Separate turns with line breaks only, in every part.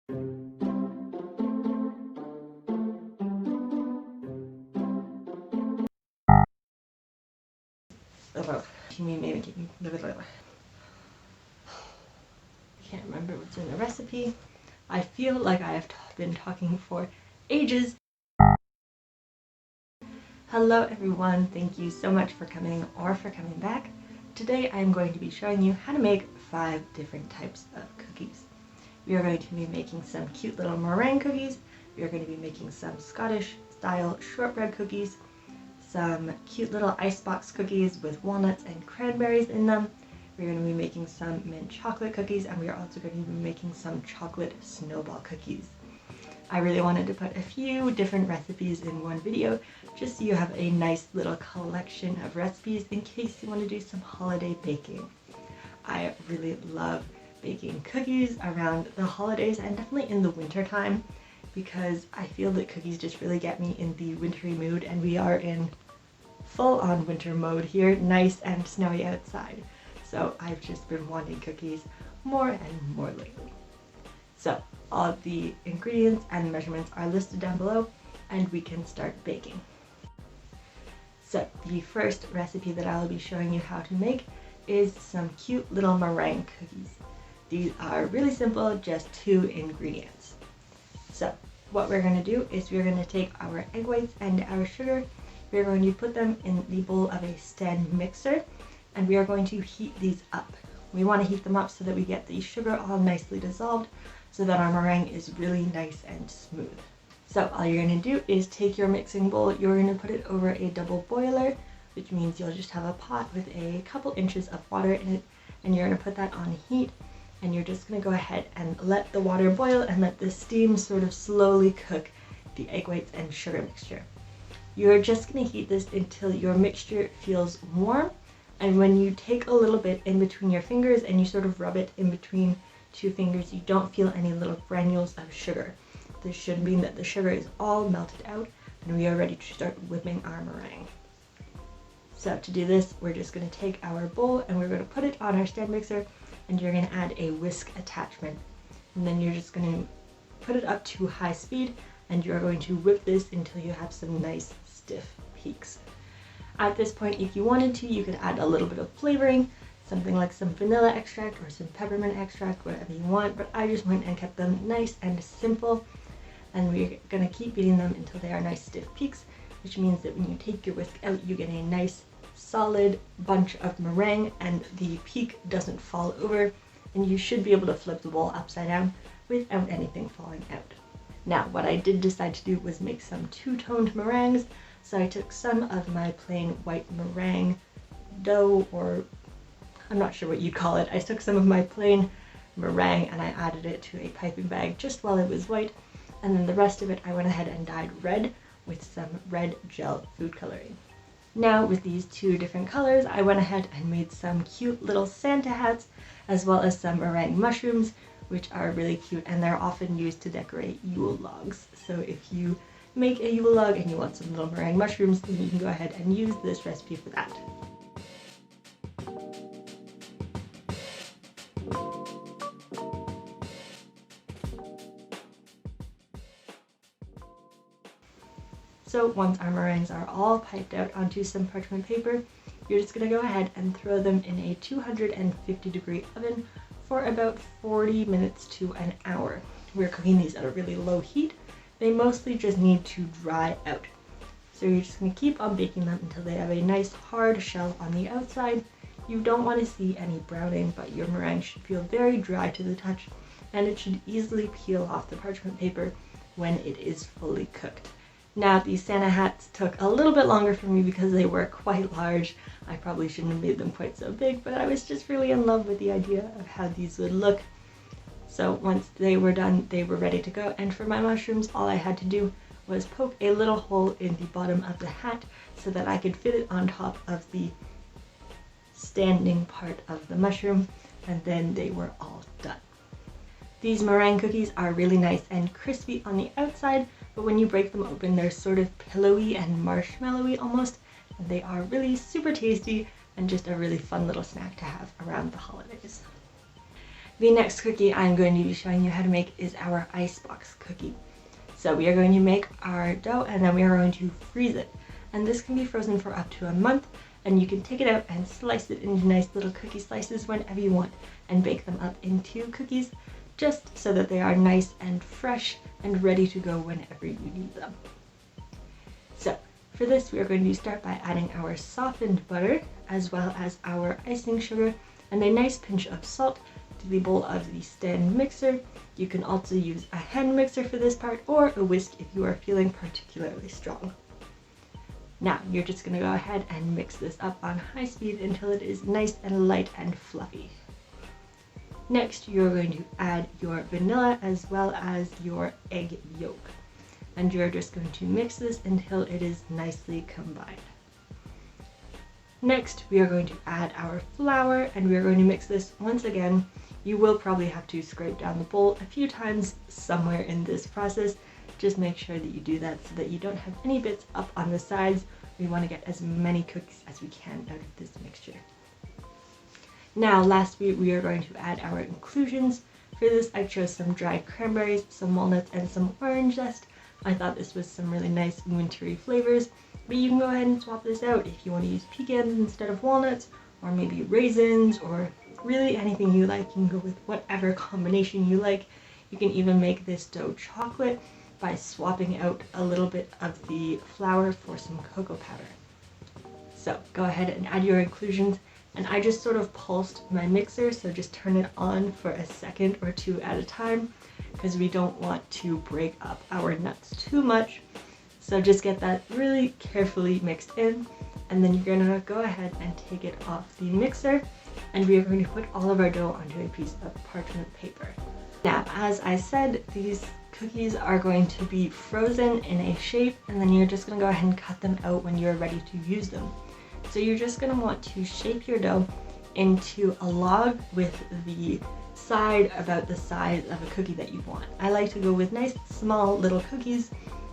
Can't remember what's in the recipe. I feel like I have been talking for ages. Hello everyone, thank you so much for coming or for coming back. Today I'm going to be showing you how to make 5 different types of cookies. We are going to be making some cute little meringue cookies. We are going to be making some Scottish style shortbread cookies, some cute little icebox cookies with walnuts and cranberries in them. We're going to be making some mint chocolate cookies, and we are also going to be making some chocolate snowball cookies. I really wanted to put a few different recipes in one video, just so you have a nice little collection of recipes in case you want to do some holiday baking. I really love baking cookies around the holidays and definitely in the winter time, because I feel that cookies just really get me in the wintry mood, and we are in full-on winter mode here, nice and snowy outside. So I've just been wanting cookies more and more lately. So all the ingredients and measurements are listed down below, and we can start baking. So the first recipe that I'll be showing you how to make is some cute little meringue cookies. These are really simple, just 2 ingredients. So what we're going to do is we're going to take our egg whites and our sugar. We're going to put them in the bowl of a stand mixer, and we are going to heat these up. We want to heat them up so that we get the sugar all nicely dissolved, so that our meringue is really nice and smooth. So all you're going to do is take your mixing bowl, you're going to put it over a double boiler, which means you'll just have a pot with a couple inches of water in it, and you're going to put that on heat, and you're just going to go ahead and let the water boil and let the steam sort of slowly cook the egg whites and sugar mixture. You're just going to heat this until your mixture feels warm, and when you take a little bit in between your fingers and you sort of rub it in between 2 fingers, you don't feel any little granules of sugar. This should mean that the sugar is all melted out and we are ready to start whipping our meringue. So to do this, we're just going to take our bowl and we're going to put it on our stand mixer, and you're going to add a whisk attachment. And then you're just going to put it up to high speed, and you're going to whip this until you have some nice stiff peaks. At this point, if you wanted to, you could add a little bit of flavoring, something like some vanilla extract or some peppermint extract, whatever you want, but I just went and kept them nice and simple, and we're going to keep beating them until they are nice stiff peaks, which means that when you take your whisk out, you get a nice solid bunch of meringue and the peak doesn't fall over, and you should be able to flip the bowl upside down without anything falling out. Now, what I did decide to do was make some 2-toned meringues. So I took some of my plain white meringue dough, or I'm not sure what you'd call it. I took some of my plain meringue and I added it to a piping bag just while it was white, and then the rest of it I went ahead and dyed red with some red gel food coloring. Now with these 2 different colors, I went ahead and made some cute little Santa hats, as well as some meringue mushrooms, which are really cute, and they're often used to decorate Yule logs. So if you make a Yule log and you want some little meringue mushrooms, then you can go ahead and use this recipe for that. So once our meringues are all piped out onto some parchment paper, you're just going to go ahead and throw them in a 250-degree oven for about 40 minutes to an hour. We're cooking these at a really low heat. They mostly just need to dry out. So you're just going to keep on baking them until they have a nice hard shell on the outside. You don't want to see any browning, but your meringue should feel very dry to the touch, and it should easily peel off the parchment paper when it is fully cooked. Now, these Santa hats took a little bit longer for me because they were quite large. I probably shouldn't have made them quite so big, but I was just really in love with the idea of how these would look. So once they were done, they were ready to go, and for my mushrooms, all I had to do was poke a little hole in the bottom of the hat so that I could fit it on top of the standing part of the mushroom, and then they were all done. These meringue cookies are really nice and crispy on the outside, but when you break them open, they're sort of pillowy and marshmallowy almost, and they are really super tasty and just a really fun little snack to have around the holidays. The next cookie I'm going to be showing you how to make is our Icebox cookie. So we are going to make our dough and then we are going to freeze it. And this can be frozen for up to a month, and you can take it out and slice it into nice little cookie slices whenever you want and bake them up into cookies, just so that they are nice and fresh and ready to go whenever you need them. So for this we are going to start by adding our softened butter as well as our icing sugar and a nice pinch of salt to the bowl of the stand mixer. You can also use a hand mixer for this part, or a whisk if you are feeling particularly strong. Now you're just going to go ahead and mix this up on high speed until it is nice and light and fluffy. Next you're going to add your vanilla as well as your egg yolk, and you're just going to mix this until it is nicely combined. Next we are going to add our flour, and we are going to mix this once again. You will probably have to scrape down the bowl a few times somewhere in this process. Just make sure that you do that so that you don't have any bits up on the sides. We want to get as many cookies as we can out of this mixture. Now lastly we are going to add our inclusions. For this I chose some dried cranberries, some walnuts, and some orange zest. I thought this was some really nice wintry flavors, but you can go ahead and swap this out if you want to use pecans instead of walnuts, or maybe raisins, or really anything you like. You can go with whatever combination you like. You can even make this dough chocolate by swapping out a little bit of the flour for some cocoa powder. So go ahead and add your inclusions, and I just sort of pulsed my mixer, so just turn it on for a second or two at a time because we don't want to break up our nuts too much. So just get that really carefully mixed in, and then you're gonna go ahead and take it off the mixer, and we are going to put all of our dough onto a piece of parchment paper. Now, as I said, these cookies are going to be frozen in a shape, and then you're just going to go ahead and cut them out when you're ready to use them. So you're just going to want to shape your dough into a log with the side about the size of a cookie that you want. I like to go with nice small little cookies,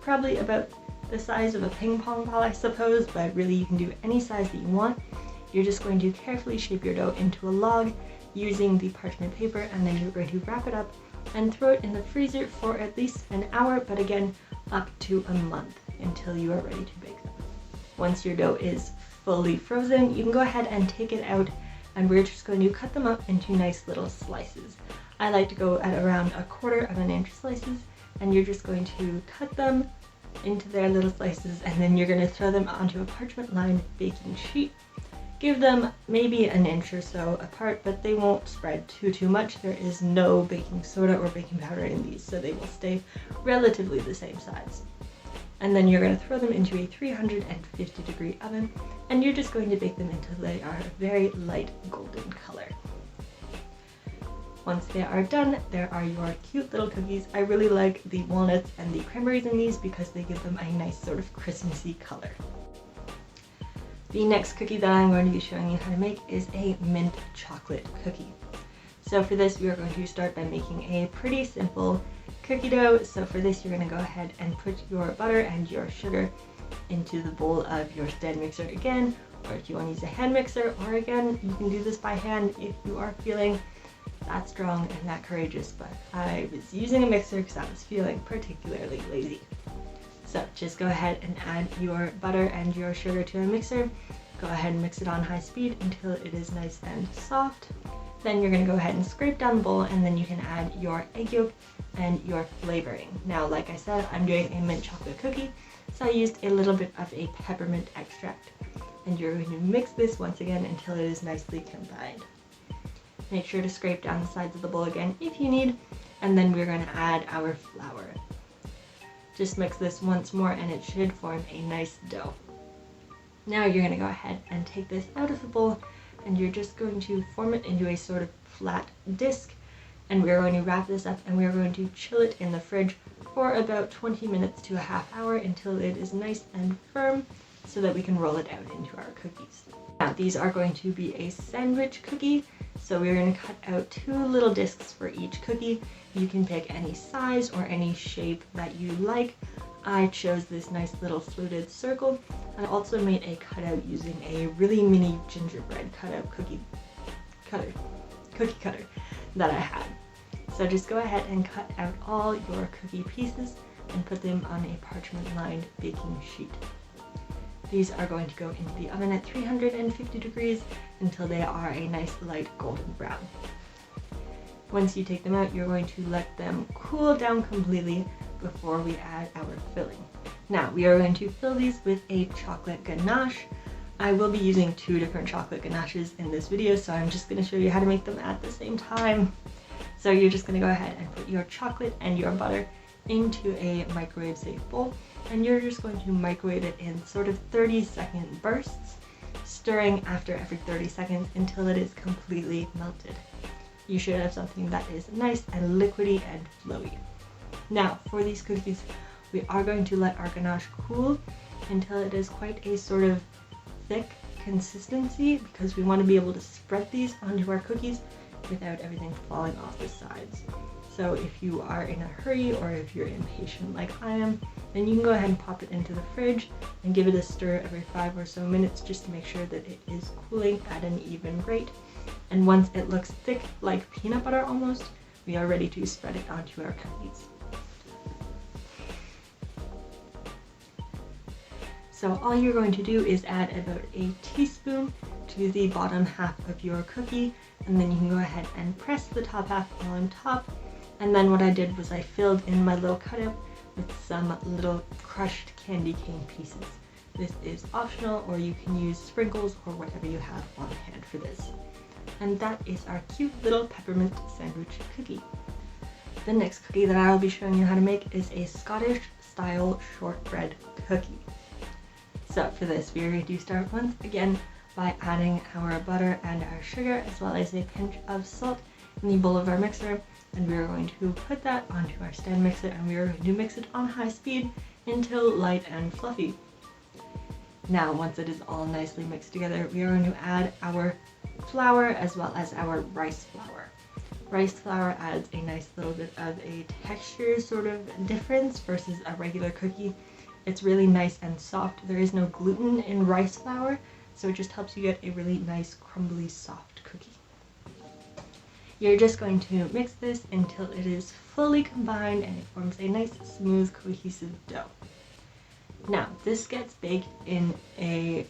probably about the size of a ping pong ball I suppose, but really you can do any size that you want. You're just going to carefully shape your dough into a log using the parchment paper, and then you're going to wrap it up and throw it in the freezer for at least an hour, but again up to a month until you are ready to bake them. Once your dough is fully frozen, you can go ahead and take it out, and we're just going to cut them up into nice little slices. I like to go at around 1/4 of an inch slices, and you're just going to cut them into their little slices, and then you're going to throw them onto a parchment lined baking sheet. Give them maybe an inch or so apart, but they won't spread too much. There is no baking soda or baking powder in these, so they will stay relatively the same size. And then you're going to throw them into a 350-degree oven, and you're just going to bake them until they are a very light golden color. Once they are done, there are your cute little cookies. I really like the walnuts and the cranberries in these because they give them a nice sort of Christmassy color. The next cookie that I'm going to be showing you how to make is a mint chocolate cookie. So for this we are going to start by making a pretty simple cookie dough. So for this you're going to go ahead and put your butter and your sugar into the bowl of your stand mixer again, or if you want to use a hand mixer, or again you can do this by hand if you are feeling that strong and that courageous, but I was using a mixer because I was feeling particularly lazy. So just go ahead and add your butter and your sugar to a mixer. Go ahead and mix it on high speed until it is nice and soft. Then you're going to go ahead and scrape down the bowl, and then you can add your egg yolk and your flavoring. Now, like I said, I'm doing a mint chocolate cookie, so I used a little bit of a peppermint extract. And you're going to mix this once again until it is nicely combined. Make sure to scrape down the sides of the bowl again if you need, and then we're going to add our flour. Just mix this once more and it should form a nice dough. Now you're going to go ahead and take this out of the bowl, and you're just going to form it into a sort of flat disc, and we're going to wrap this up and we're going to chill it in the fridge for about 20 minutes to a half hour until it is nice and firm so that we can roll it out into our cookies. Now these are going to be a sandwich cookie, so we're going to cut out 2 little discs for each cookie. You can pick any size or any shape that you like. I chose this nice little fluted circle. I also made a cutout using a really mini gingerbread cutout cookie cutter. that I had. So just go ahead and cut out all your cookie pieces and put them on a parchment-lined baking sheet. These are going to go into the oven at 350 degrees until they are a nice light golden brown. Once you take them out, you're going to let them cool down completely before we add our filling. Now, we are going to fill these with a chocolate ganache. I will be using 2 different chocolate ganaches in this video, so I'm just going to show you how to make them at the same time. So you're just going to go ahead and put your chocolate and your butter into a microwave safe bowl, and you're just going to microwave it in sort of 30-second bursts, stirring after every 30 seconds until it is completely melted. You should have something that is nice and liquidy and flowy. Now, for these cookies, we are going to let our ganache cool until it is quite a sort of thick consistency, because we want to be able to spread these onto our cookies without everything falling off the sides. So if you are in a hurry or if you're impatient like I am, then you can go ahead and pop it into the fridge and give it a stir every 5 or so minutes just to make sure that it is cooling at an even rate. And once it looks thick, like peanut butter almost, we are ready to spread it onto our cookies. So all you're going to do is add about a teaspoon to the bottom half of your cookie, and then you can go ahead and press the top half on top. And then what I did was I filled in my little cutout with some little crushed candy cane pieces. This is optional, or you can use sprinkles or whatever you have on hand for this. And that is our cute little peppermint sandwich cookie. The next cookie that I will be showing you how to make is a Scottish style shortbread cookie. So for this, we are going to start once again by adding our butter and our sugar, as well as a pinch of salt in the bowl of our mixer, and we are going to put that onto our stand mixer, and we are going to mix it on high speed until light and fluffy. Now, once it is all nicely mixed together, we are going to add our flour as well as our rice flour. Rice flour adds a nice little bit of a texture sort of difference versus a regular cookie. It's really nice and soft. There is no gluten in rice flour, so it just helps you get a really nice crumbly soft cookie. You're just going to mix this until it is fully combined and it forms a nice smooth cohesive dough. Now, this gets baked in a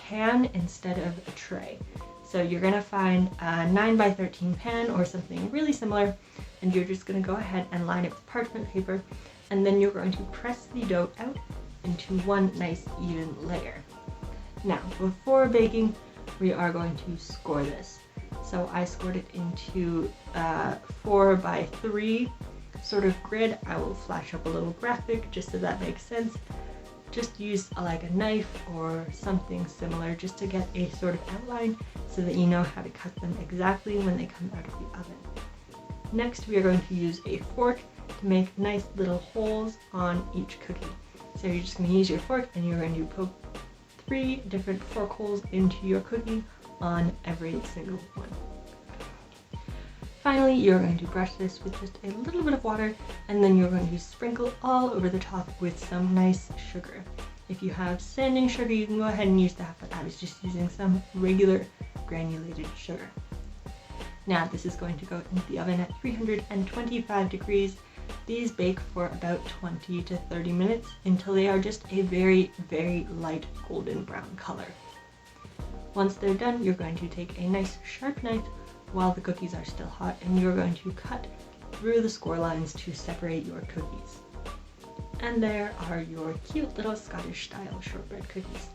pan instead of a tray. So you're going to find a 9x13 pan or something really similar, and you're just going to go ahead and line it with parchment paper, and then you're going to press the dough out into one nice even layer. Now, before baking, we are going to score this. So I scored it into 4x3 sort of grid. I will flash up a little graphic just so that makes sense. Just use like a knife or something similar just to get a sort of outline so that you know how to cut them exactly when they come out of the oven. Next, we are going to use a fork to make nice little holes on each cookie. So you're just going to use your fork and you're going to poke 3 different fork holes into your cookie on every single one. Finally, you're going to brush this with just a little bit of water, and then you're going to sprinkle all over the top with some nice sugar. If you have sanding sugar, you can go ahead and use that, but I was just using some regular granulated sugar. Now, this is going to go into the oven at 325 degrees. These bake for about 20 to 30 minutes until they are just a very, very light golden brown color. Once they're done, you're going to take a nice sharp knife while the cookies are still hot, and you're going to cut through the score lines to separate your cookies. And there are your cute little Scottish style shortbread cookies.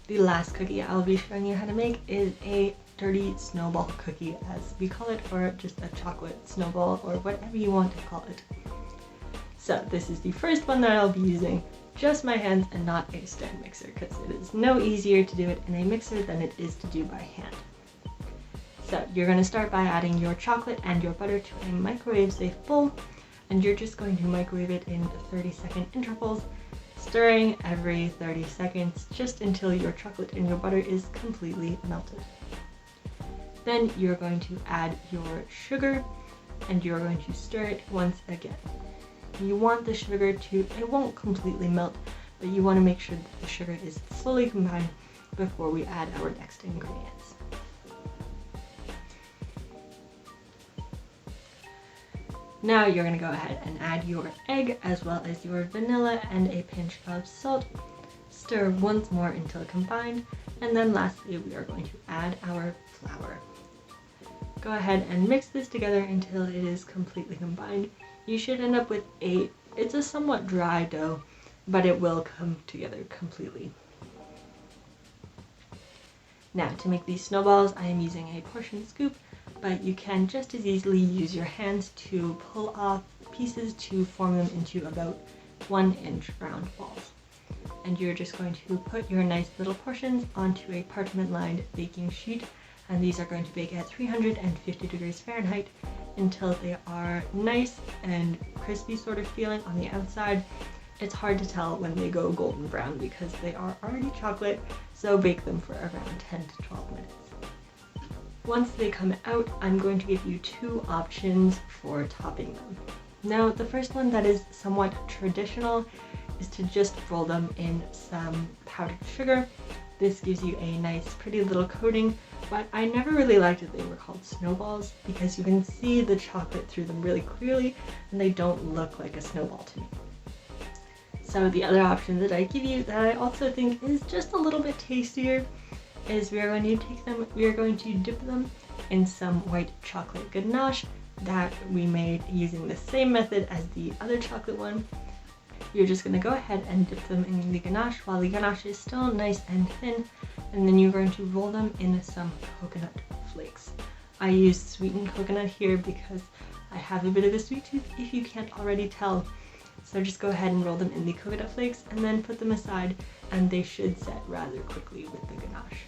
The last cookie I'll be showing you how to make is a dirty snowball cookie, as we call it, or just a chocolate snowball, or whatever you want to call it. So this is the first one that I'll be using just my hands and not a stand mixer, because it is no easier to do it in a mixer than it is to do by hand. So you're going to start by adding your chocolate and your butter to a microwave safe bowl, and you're just going to microwave it in 30-second intervals, stirring every 30 seconds just until your chocolate and your butter is completely melted. Then you're going to add your sugar, and you're going to stir it once again. You want the sugar to, it won't completely melt, but you want to make sure that the sugar is fully combined before we add our next ingredients. Now you're going to go ahead and add your egg as well as your vanilla and a pinch of salt. Stir once more until combined, and then lastly we are going to add our flour. Go ahead and mix this together until it is completely combined. You should end up with it's a somewhat dry dough, but it will come together completely. Now to make these snowballs, I am using a portion scoop, but you can just as easily use your hands to pull off pieces to form them into about 1-inch round balls. And you're just going to put your nice little portions onto a parchment-lined baking sheet, and these are going to bake at 350 degrees Fahrenheit until they are nice and crispy sort of feeling on the outside. It's hard to tell when they go golden brown because they are already chocolate, so bake them for around 10 to 12 minutes. Once they come out, I'm going to give you 2 options for topping them. Now, the first one that is somewhat traditional is to just roll them in some powdered sugar. This gives you a nice pretty little coating, but I never really liked that they were called snowballs because you can see the chocolate through them really clearly and they don't look like a snowball to me. So the other option that I give you that I also think is just a little bit tastier is we are going to dip them in some white chocolate ganache that we made using the same method as the other chocolate one. You're just going to go ahead and dip them in the ganache while the ganache is still nice and thin, and then you're going to roll them in some coconut flakes. I use sweetened coconut here because I have a bit of a sweet tooth if you can't already tell. So just go ahead and roll them in the coconut flakes and then put them aside, and they should set rather quickly with the ganache.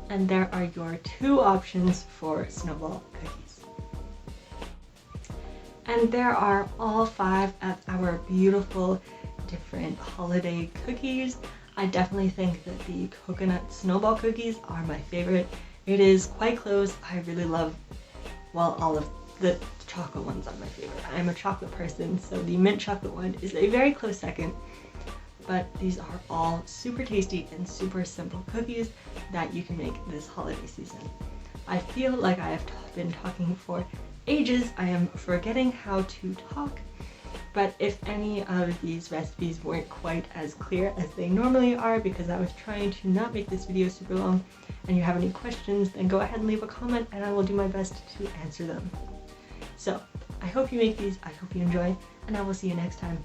And there are your 2 options for snowball cookies. And there are all 5 of our beautiful different holiday cookies. I definitely think that the coconut snowball cookies are my favorite. It is quite close. I really love, well, all of the chocolate ones are my favorite. I'm a chocolate person, so the mint chocolate one is a very close second. But these are all super tasty and super simple cookies that you can make this holiday season. I feel like I have been talking for ages. I am forgetting how to talk, but if any of these recipes weren't quite as clear as they normally are because I was trying to not make this video super long, and you have any questions, then go ahead and leave a comment and I will do my best to answer them. So I hope you make these, I hope you enjoy, and I will see you next time.